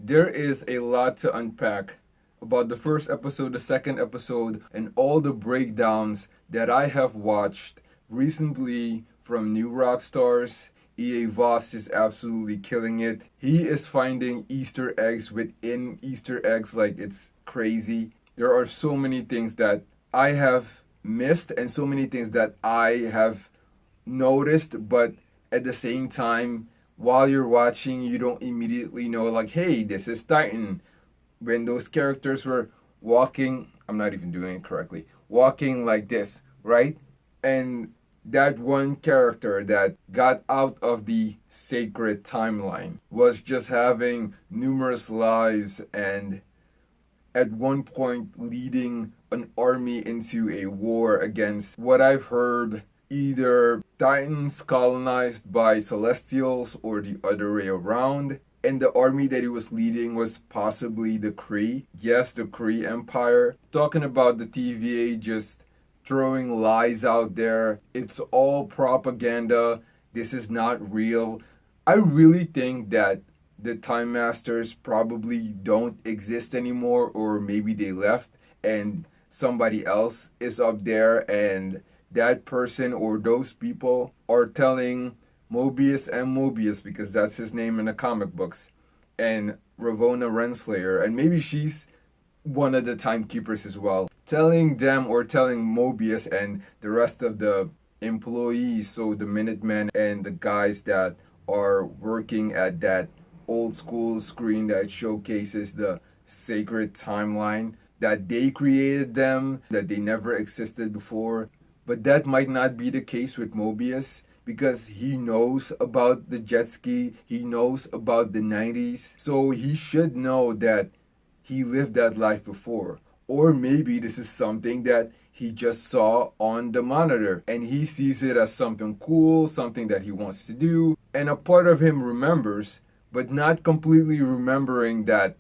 There is a lot to unpack about the first episode, the second episode, and all the breakdowns that I have watched recently from new rock stars. EA Voss is absolutely killing it. He is finding Easter eggs within Easter eggs like it's crazy. There are so many things that I have missed and so many things that I have noticed, but at the same time, while you're watching, you don't immediately know, like, hey, this is Titan. When those characters were walking, I'm not even doing it correctly, walking like this, right? And that one character that got out of the sacred timeline was just having numerous lives and at one point leading an army into a war against what I've heard either Titans colonized by Celestials or the other way around. And the army that he was leading was possibly the Kree. Yes, the Kree Empire. Talking about the TVA just throwing lies out there. It's all propaganda. This is not real. I really think that the Time Masters probably don't exist anymore, or maybe they left and somebody else is up there, and that person or those people are telling Mobius, because that's his name in the comic books, and Ravonna Renslayer, and maybe she's one of the timekeepers as well, telling them or telling Mobius and the rest of the employees, so the Minutemen and the guys that are working at that old school screen that showcases the sacred timeline, that they created them, that they never existed before. But that might not be the case with Mobius, because he knows about the jet ski, he knows about the 90s, so he should know that he lived that life before. Or maybe this is something that he just saw on the monitor and he sees it as something cool, something that he wants to do, and a part of him remembers, but not completely remembering that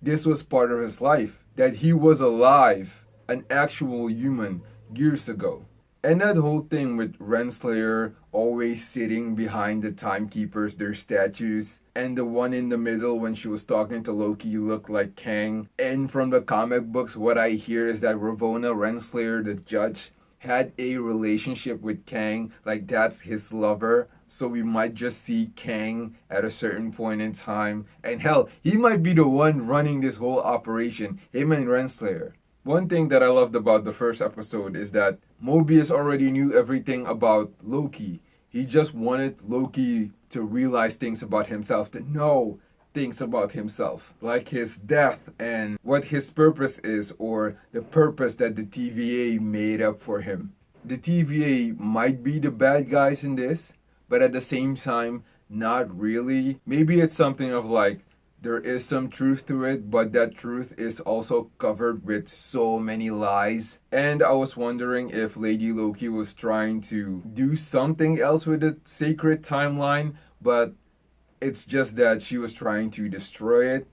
this was part of his life, that he was alive, an actual human, years ago. And that whole thing with Renslayer always sitting behind the timekeepers, their statues, and the one in the middle when she was talking to Loki looked like Kang. And from the comic books, what I hear is that Ravonna Renslayer, the judge, had a relationship with Kang, like that's his lover. So we might just see Kang at a certain point in time. And hell, he might be the one running this whole operation, him and Renslayer. One thing that I loved about the first episode is that Mobius already knew everything about Loki. He just wanted Loki to realize things about himself, to know things about himself, like his death and what his purpose is, or the purpose that the TVA made up for him. The TVA might be the bad guys in this, but at the same time, not really. Maybe it's something of like, there is some truth to it, but that truth is also covered with so many lies. And I was wondering if Lady Loki was trying to do something else with the sacred timeline, but it's just that she was trying to destroy it.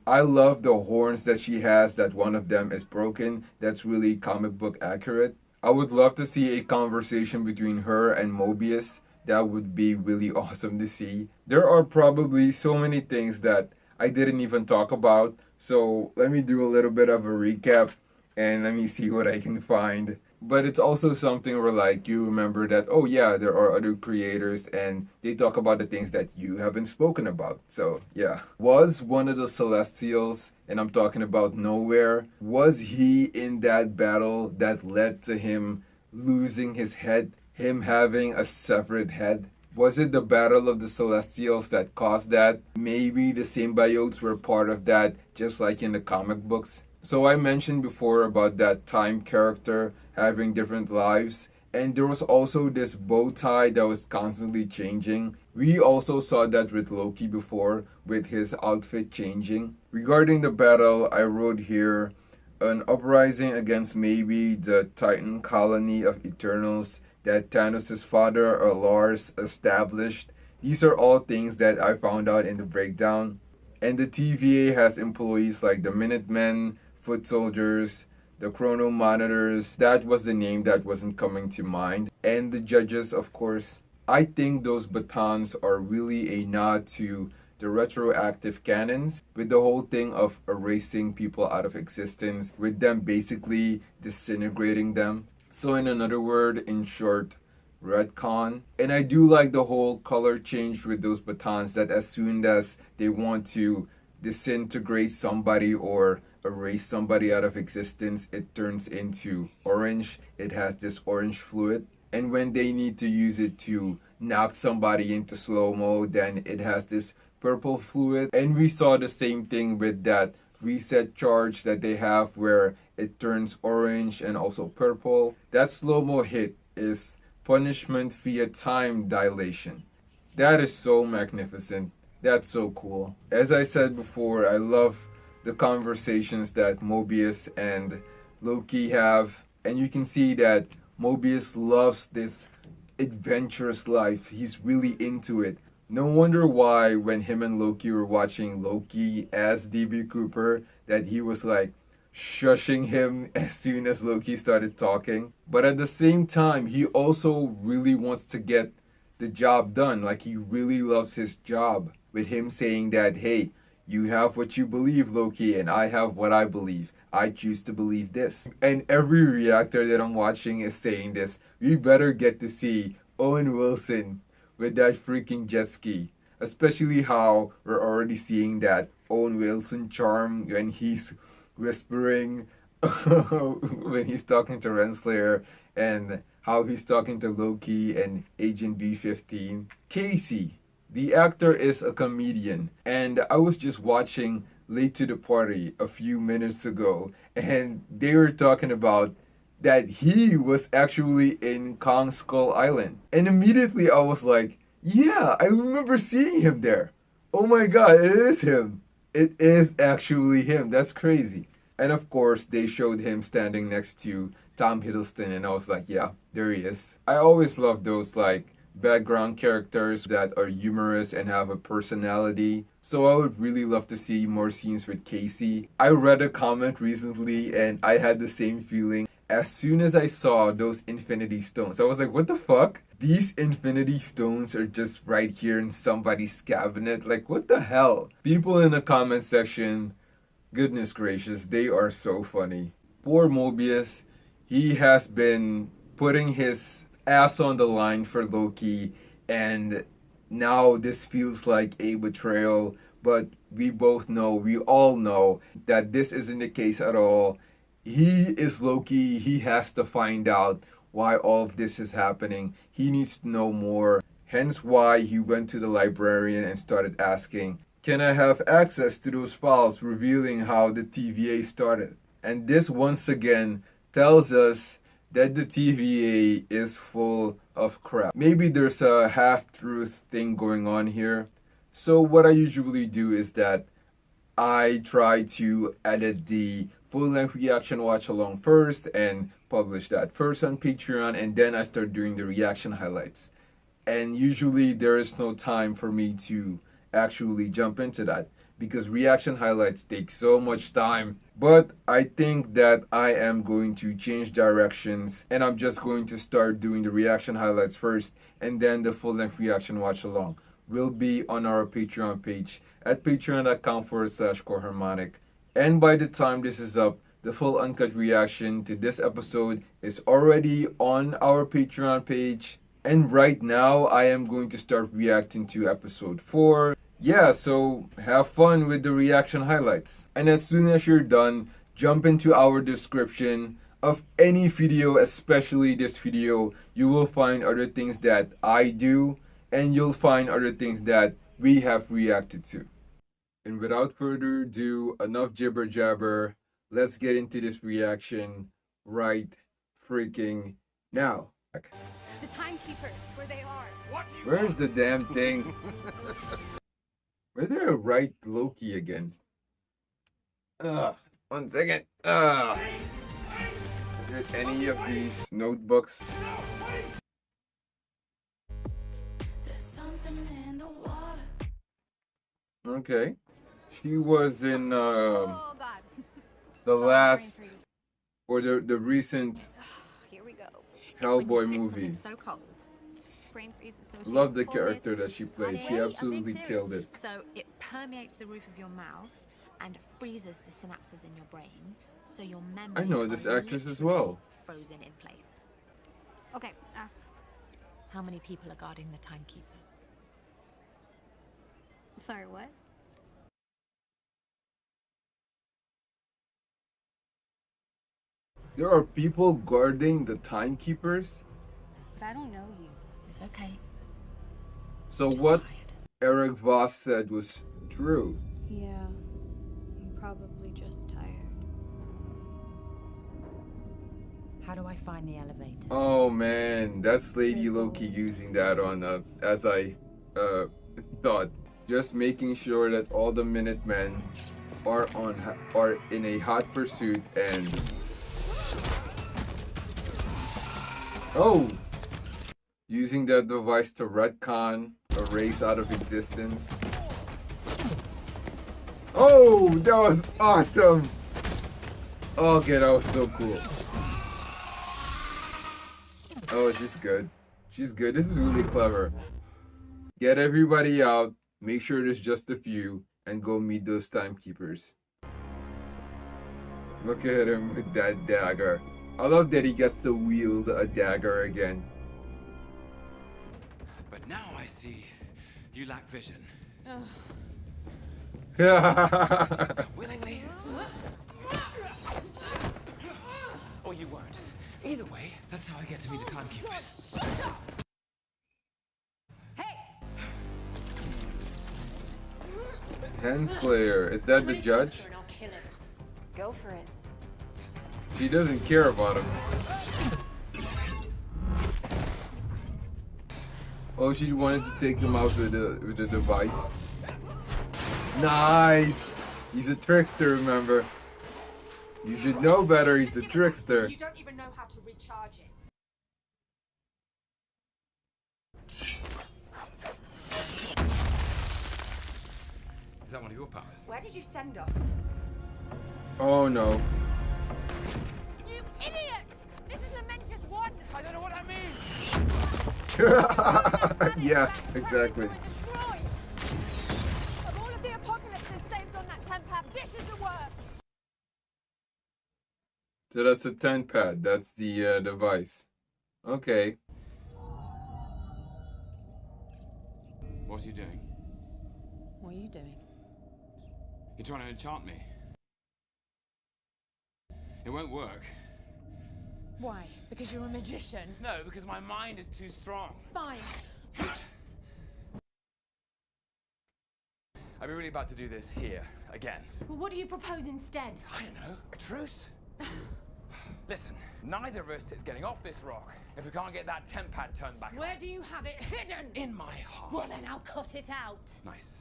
I love the horns that she has, that one of them is broken. That's really comic book accurate. I would love to see a conversation between her and Mobius. That would be really awesome to see. There are probably so many things that I didn't even talk about. So let me do a little bit of a recap and let me see what I can find. But it's also something where like you remember that, oh yeah, there are other creators and they talk about the things that you haven't spoken about. So yeah. Was one of the Celestials, and I'm talking about Nowhere, was he in that battle that led to him losing his head, him having a severed head? Was it the Battle of the Celestials that caused that? Maybe the symbiotes were part of that, just like in the comic books. So I mentioned before about that time character having different lives, and there was also this bow tie that was constantly changing. We also saw that with Loki before, with his outfit changing. Regarding the battle, I wrote here, an uprising against maybe the Titan colony of Eternals that Thanos' father or Lars established. These are all things that I found out in the breakdown. And the TVA has employees like the Minutemen, Foot Soldiers, the Chrono Monitors. That was the name that wasn't coming to mind. And the judges, of course. I think those batons are really a nod to the retroactive canons, with the whole thing of erasing people out of existence, with them basically disintegrating them. So in another word, in short, retcon. And I do like the whole color change with those batons, that as soon as they want to disintegrate somebody or erase somebody out of existence, it turns into orange. It has this orange fluid. And when they need to use it to knock somebody into slow-mo, then it has this purple fluid. And we saw the same thing with that reset charge that they have, where it turns orange and also purple. That slow-mo hit is punishment via time dilation. That is so magnificent. That's so cool. As I said before, I love the conversations that Mobius and Loki have, and you can see that Mobius loves this adventurous life. He's really into it. No wonder why when him and Loki were watching Loki as DB Cooper, that he was like shushing him as soon as Loki started talking. But at the same time, he also really wants to get the job done. Like, he really loves his job, with him saying that, hey, you have what you believe, Loki, and I have what I believe. I choose to believe this. And every reactor that I'm watching is saying this. We better get to see Owen Wilson with that freaking jet ski. Especially how we're already seeing that Owen Wilson charm when he's whispering when he's talking to Renslayer, and how he's talking to Loki and Agent B-15. Casey, the actor, is a comedian, and I was just watching Late to the Party a few minutes ago, and they were talking about that he was actually in Kong Skull Island. And immediately I was like, yeah, I remember seeing him there. Oh my god, it is him. It is actually him. That's crazy. And of course, they showed him standing next to Tom Hiddleston, and I was like, yeah, there he is. I always love those like background characters that are humorous and have a personality. So I would really love to see more scenes with Casey. I read a comment recently and I had the same feeling. As soon as I saw those Infinity Stones, I was like, what the fuck? These Infinity Stones are just right here in somebody's cabinet. Like, what the hell? People in the comment section, goodness gracious, they are so funny. Poor Mobius, he has been putting his ass on the line for Loki, and now this feels like a betrayal. But we all know that this isn't the case at all. He is Loki. He has to find out why all of this is happening. He needs to know more. Hence why he went to the librarian and started asking, can I have access to those files revealing how the TVA started? And this once again tells us that the TVA is full of crap. Maybe there's a half-truth thing going on here. So what I usually do is that I try to edit the full-length reaction watch-along first and publish that first on Patreon, and then I start doing the reaction highlights. And usually there is no time for me to actually jump into that because reaction highlights take so much time. But I think that I am going to change directions, and I'm just going to start doing the reaction highlights first, and then the full-length reaction watch-along will be on our Patreon page at patreon.com/coharmonic. And by the time this is up, the full uncut reaction to this episode is already on our Patreon page. And right now, I am going to start reacting to episode 4. Yeah, so have fun with the reaction highlights. And as soon as you're done, jump into our description of any video, especially this video. You will find other things that I do, and you'll find other things that we have reacted to. And without further ado, enough jibber jabber, let's get into this reaction right freaking now. The timekeepers, where they are. Where's the damn thing? Where did I write Loki again? One second. Is it any of these notebooks? Okay. She was in Oh God. the last, or the recent Here we go. Hellboy It's when you movie. sip something so cold. brain freeze associated Love the with fullness. character that she played. She Wait, I'm absolutely being killed serious. it. So it permeates the roof of your mouth and freezes the synapses in your brain, so your memories I know this are actress as literally well. frozen in place. Okay, ask. How many people are guarding the timekeepers? Sorry, what? There are people guarding the timekeepers? But I don't know you. It's okay. So Just what tired. Eric Voss said was true. Yeah, I'm probably just tired. How do I find the elevators? Oh man, that's Lady Loki using that on as I thought. Just making sure that all the Minutemen are in a hot pursuit and using that device to retcon a race out of existence. Oh, that was awesome! Okay, that was so cool. Oh, she's good. She's good. This is really clever. Get everybody out, make sure there's just a few, and go meet those timekeepers. Look at him with that dagger. I love that he gets to wield a dagger again. But now I see you lack vision. Willingly. Or you won't. Either way, that's how I get to meet the timekeepers. Henslayer, is that the judge? And I'll kill him. Go for it. She doesn't care about him. Oh, she wanted to take him out with the device. Nice! He's a trickster, remember? You should know better, he's a trickster. You don't even know how to recharge it. Is that one of your powers? Where did you send us? Oh no. You idiot! This is Lamentis 1! I don't know what that means! Yeah, exactly. Of all of the apocalypses saved on that TUMBLR, this is the worst! So that's a 10 pad, that's the device. Okay. What are you doing? What are you doing? You're trying to enchant me. It won't work. Why? Because you're a magician? No, because my mind is too strong. Fine. Are we really about to do this here, again? Well, what do you propose instead? I don't know. A truce? Listen, neither of us is getting off this rock if we can't get that temp pad turned back Where on. do you have it hidden? In my heart. Well, then I'll cut it out. Nice.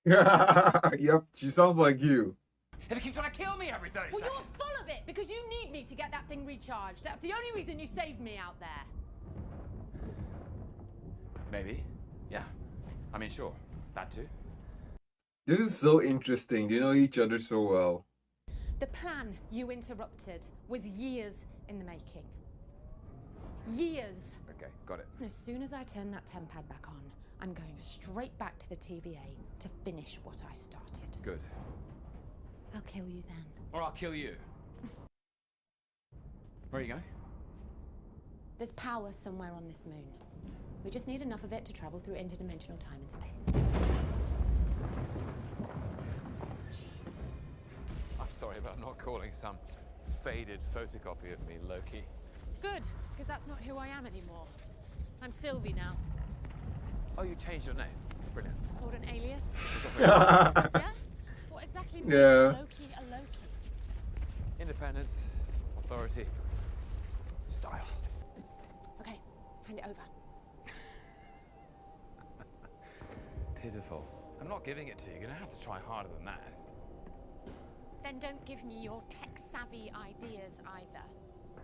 Yep, she sounds like you. If you keep trying to kill me every 30 Well, seconds. you're full of it because you need me to get that thing recharged. That's the only reason you saved me out there. Maybe. Yeah. I mean, sure. That too. This is so interesting. They know each other so well. The plan you interrupted was years in the making. Years. Okay, got it. And as soon as I turn that temp pad back on, I'm going straight back to the TVA to finish what I started. Good. I'll kill you then. Or I'll kill you. Where are you going? There's power somewhere on this moon. We just need enough of it to travel through interdimensional time and space. Jeez. I'm sorry, but I'm not calling some faded photocopy of me Loki. Good, because that's not who I am anymore. I'm Sylvie now. Oh, you changed your name. Brilliant. It's called an alias. Yeah. Yeah? What exactly makes Yeah. Loki a Loki? Independence, authority, style. Okay, hand it over. Pitiful. I'm not giving it to you. You're gonna have to try harder than that. Then don't give me your tech-savvy ideas either.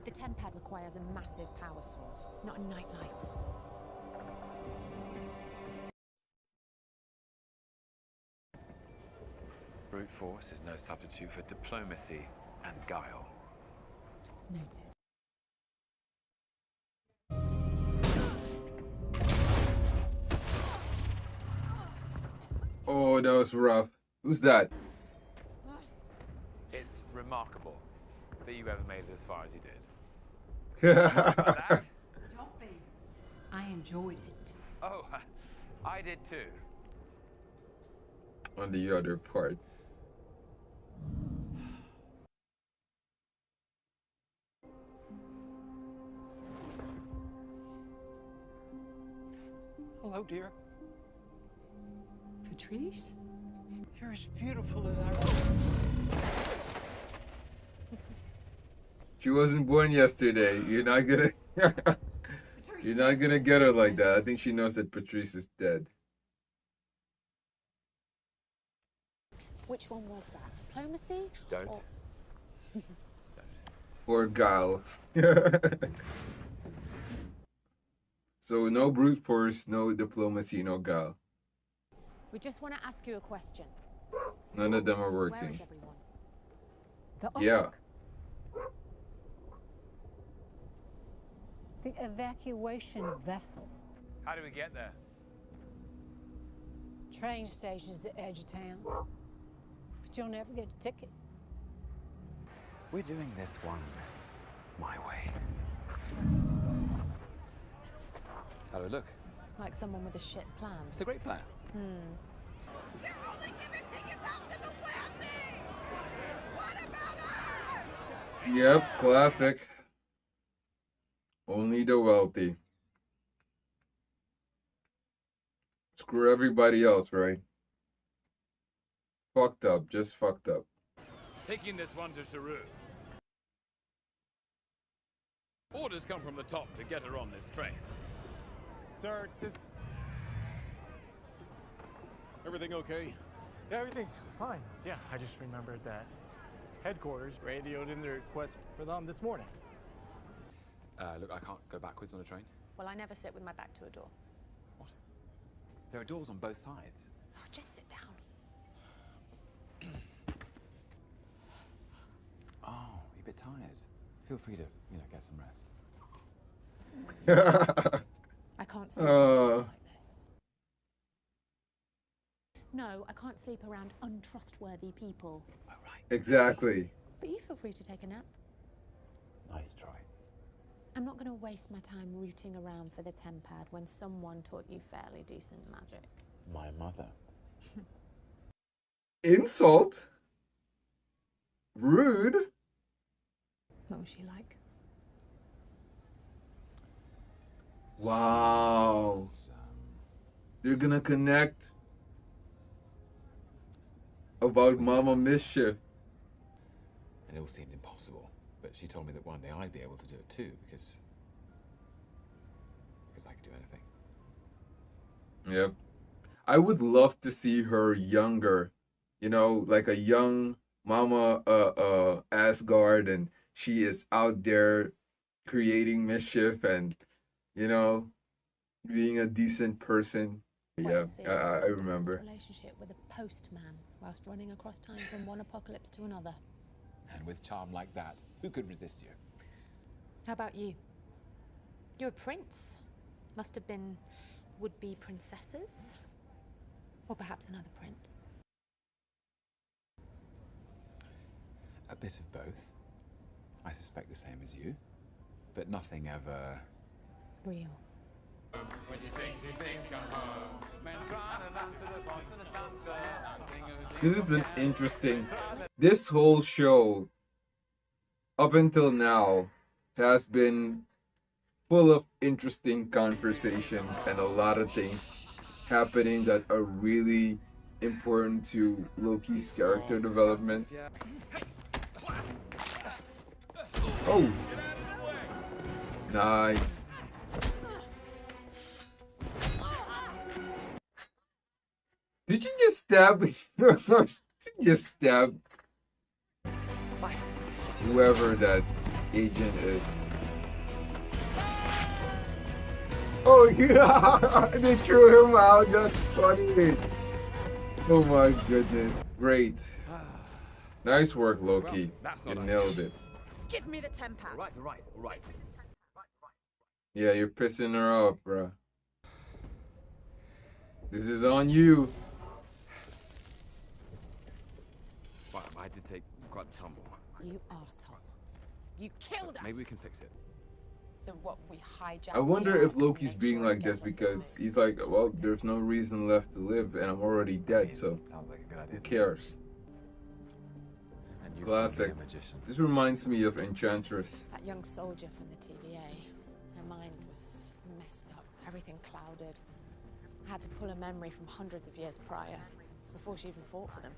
The temp pad requires a massive power source, not a nightlight. Brute force is no substitute for diplomacy and guile. Noted. that was rough. Who's that? It's remarkable that you ever made it as far as you did. About that? Don't be. I enjoyed it. Oh, I did too. On the other part. Hello, dear. Patrice? You're as beautiful as I. She wasn't born yesterday. You're not gonna you're not gonna get her like that. I think she knows that Patrice is dead. Which one was that? Diplomacy? Don't. Or... Or guile. So no brute force, no diplomacy, no guile. We just want to ask you a question. None of them are Where working. is everyone? The Yeah. Ark. The evacuation vessel. How do we get there? Train station's the edge of town. But you'll never get a ticket. We're doing this one my way. How do I look? Like someone with a shit plan. It's a great plan. Yep, classic. Only the wealthy. Screw everybody else, right? Fucked up, just fucked up. Taking this one to Sharu. Orders come from the top to get her on this train. Sir, everything okay? Yeah, everything's fine. Yeah, I just remembered that headquarters radioed in their request for them this morning. Look, I can't go backwards on a train. Well, I never sit with my back to a door. What? There are doors on both sides. Oh, just sit down. Oh, you're a bit tired. Feel free to, get some rest. I can't sleep like this. No, I can't sleep around untrustworthy people. Oh, right. Exactly. But you feel free to take a nap. Nice try. I'm not going to waste my time rooting around for the tempad when someone taught you fairly decent magic. My mother. Insult? Rude? What was she like? Wow. They're gonna connect about Mama Mischief. And it all seemed impossible. But she told me that one day I'd be able to do it too, because I could do anything. Yep. I would love to see her younger, like a young Mama Asgard, and she is out there creating mischief and, being a decent person. Quite a Yeah, serious I long-distance remember. relationship with a postman whilst running across time from one apocalypse to another. And with charm like that, who could resist you? How about you? You're a prince. Must have been would-be princesses? Or perhaps another prince? A bit of both. I suspect the same as you. But nothing ever... Real. When she sings, come home. Men cry and answer the voice and the stanza. This is an interesting. This whole show, up until now, has been full of interesting conversations and a lot of things happening that are really important to Loki's character development. Oh! Nice. Did you just stab? Did you just stab whoever that agent is? Oh yeah! They threw him out. That's funny. Oh my goodness! Great. Nice work, Loki. You nailed it. Give me the tempad. All right. Yeah, you're pissing her off, bro. This is on you. I did take quite the tumble. You arsehole. You killed us! Maybe we can fix it. So what, we hijacked I wonder the if Ark Loki's and make being sure it like gets this off its because moon? he's like, well, there's no reason left to live and I'm already dead, so Sounds like a good idea. who cares? And you Classic. can be a magician. This reminds me of Enchantress. That young soldier from the TVA, her mind was messed up, everything clouded. I had to pull a memory from hundreds of years prior, before she even fought for them.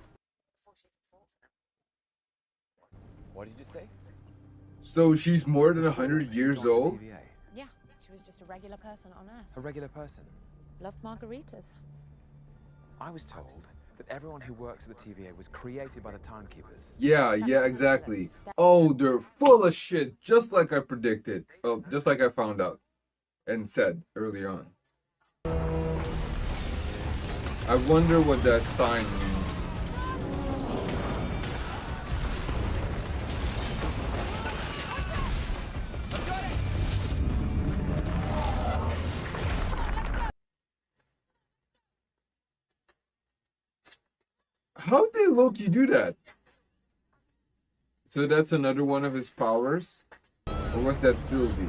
What did you say? So she's more than 100 years old? Yeah, she was just a regular person on Earth. A regular person. Loved margaritas. I was told that everyone who works at the TVA was created by the timekeepers. Yeah, exactly. Oh, they're full of shit, just like I predicted. Well, just like I found out and said early on. I wonder what that sign means. How did Loki do that? So that's another one of his powers? Or was that Sylvie?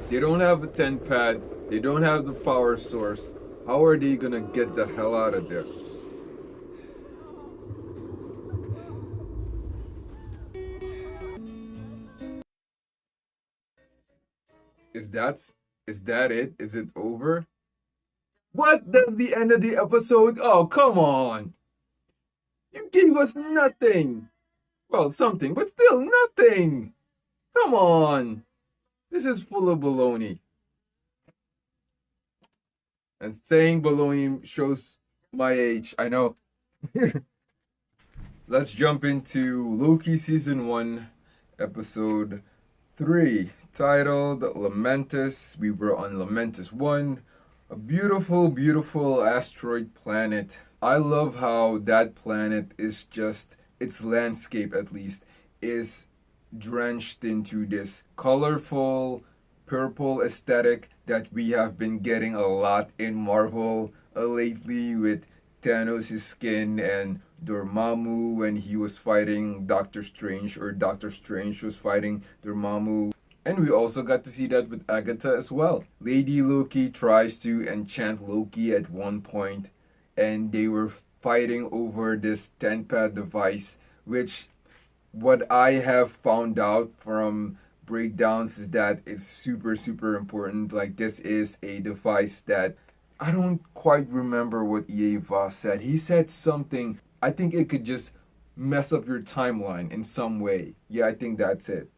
They don't have a 10 pad, they don't have the power source. How are they gonna get the hell out of there? Is that it? Is it over? What? That's the end of the episode? Oh, come on! You gave us nothing! Well, something, but still nothing! Come on! This is full of baloney. And saying baloney shows my age, I know. Let's jump into Loki Season 1, Episode 3, titled Lamentis. We were on Lamentis 1, a beautiful, beautiful asteroid planet. I love how that planet is just, its landscape at least, is drenched into this colorful purple aesthetic that we have been getting a lot in Marvel lately with Thanos' skin and Dormammu when he was fighting Doctor Strange, or Doctor Strange was fighting Dormammu. And we also got to see that with Agatha as well. Lady Loki tries to enchant Loki at one point, and they were fighting over this 10-pad device, which what I have found out from breakdowns is that it's super, super important. Like, this is a device that I don't quite remember what EA Voss said. He said something, I think it could just mess up your timeline in some way. Yeah, I think that's it.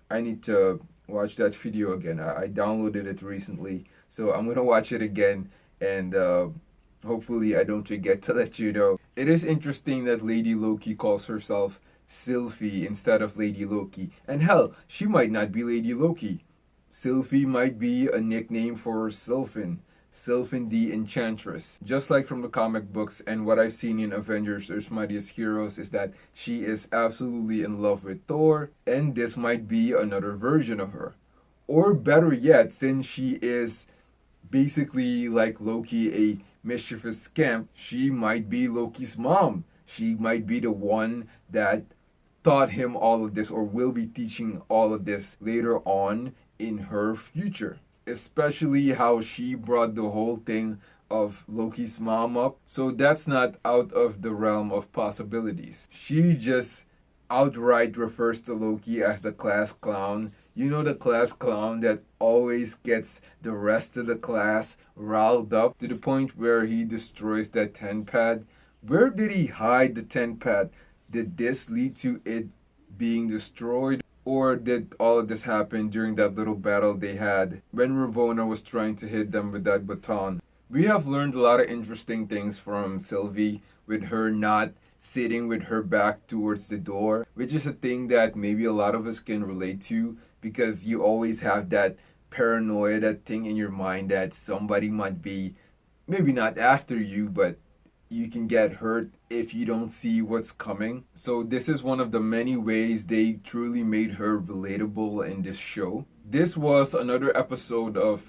I need to watch that video again. I downloaded it recently, so I'm gonna watch it again, and hopefully I don't forget to let you know. It is interesting that Lady Loki calls herself Sylvie instead of Lady Loki. And hell, she might not be Lady Loki. Sylvie might be a nickname for Sylvan the Enchantress. Just like from the comic books and what I've seen in Avengers Earth's Mightiest Heroes is that she is absolutely in love with Thor, and this might be another version of her. Or better yet, since she is basically like Loki, a mischievous scamp, she might be Loki's mom. She might be the one that taught him all of this, or will be teaching all of this later on in her future. Especially how she brought the whole thing of Loki's mom up. So that's not out of the realm of possibilities. She just outright refers to Loki as the class clown. You know, the class clown that always gets the rest of the class riled up to the point where he destroys that 10 pad. Where did he hide the 10 pad? Did this lead to it being destroyed? Or did all of this happen during that little battle they had when Ravonna was trying to hit them with that baton? We have learned a lot of interesting things from Sylvie, with her not sitting with her back towards the door, which is a thing that maybe a lot of us can relate to, because you always have that paranoia, that thing in your mind that somebody might be, maybe not after you, but you can get hurt if you don't see what's coming. So this is one of the many ways they truly made her relatable in this show. This was another episode of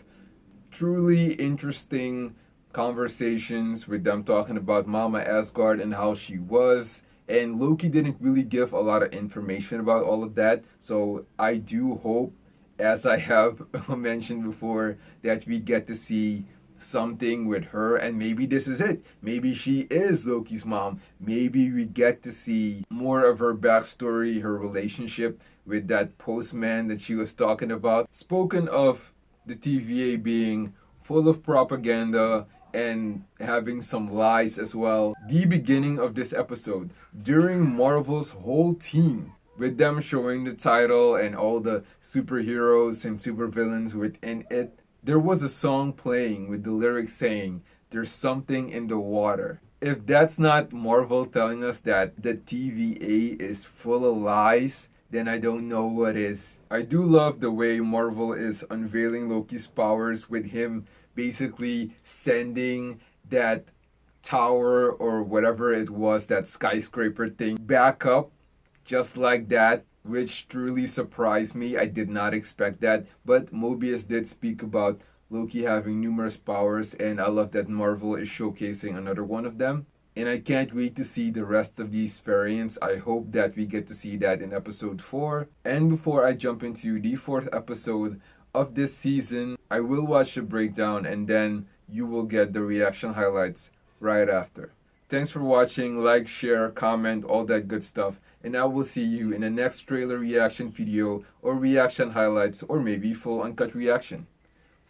truly interesting conversations with them talking about Mama Asgard and how she was. And Loki didn't really give a lot of information about all of that. So I do hope, as I have mentioned before, that we get to see something with her, and maybe this is it. Maybe she is Loki's mom. Maybe we get to see more of her backstory, her relationship with that postman that she was talking about. Spoken of the TVA being full of propaganda and having some lies as well, the beginning of this episode, during Marvel's whole team, with them showing the title and all the superheroes and supervillains within it, there was a song playing with the lyrics saying, "There's something in the water." If that's not Marvel telling us that the TVA is full of lies, then I don't know what is. I do love the way Marvel is unveiling Loki's powers, with him basically sending that tower or whatever it was, that skyscraper thing, back up just like that, which truly surprised me. I did not expect that. But Mobius did speak about Loki having numerous powers, and I love that Marvel is showcasing another one of them. And I can't wait to see the rest of these variants. I hope that we get to see that in episode 4. And before I jump into the 4th episode of this season, I will watch the breakdown, and then you will get the reaction highlights right after. Thanks for watching. Like, share, comment, all that good stuff. And I will see you in the next trailer reaction video, or reaction highlights, or maybe full uncut reaction.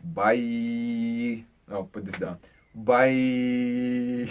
Bye. Oh, put this down. Bye.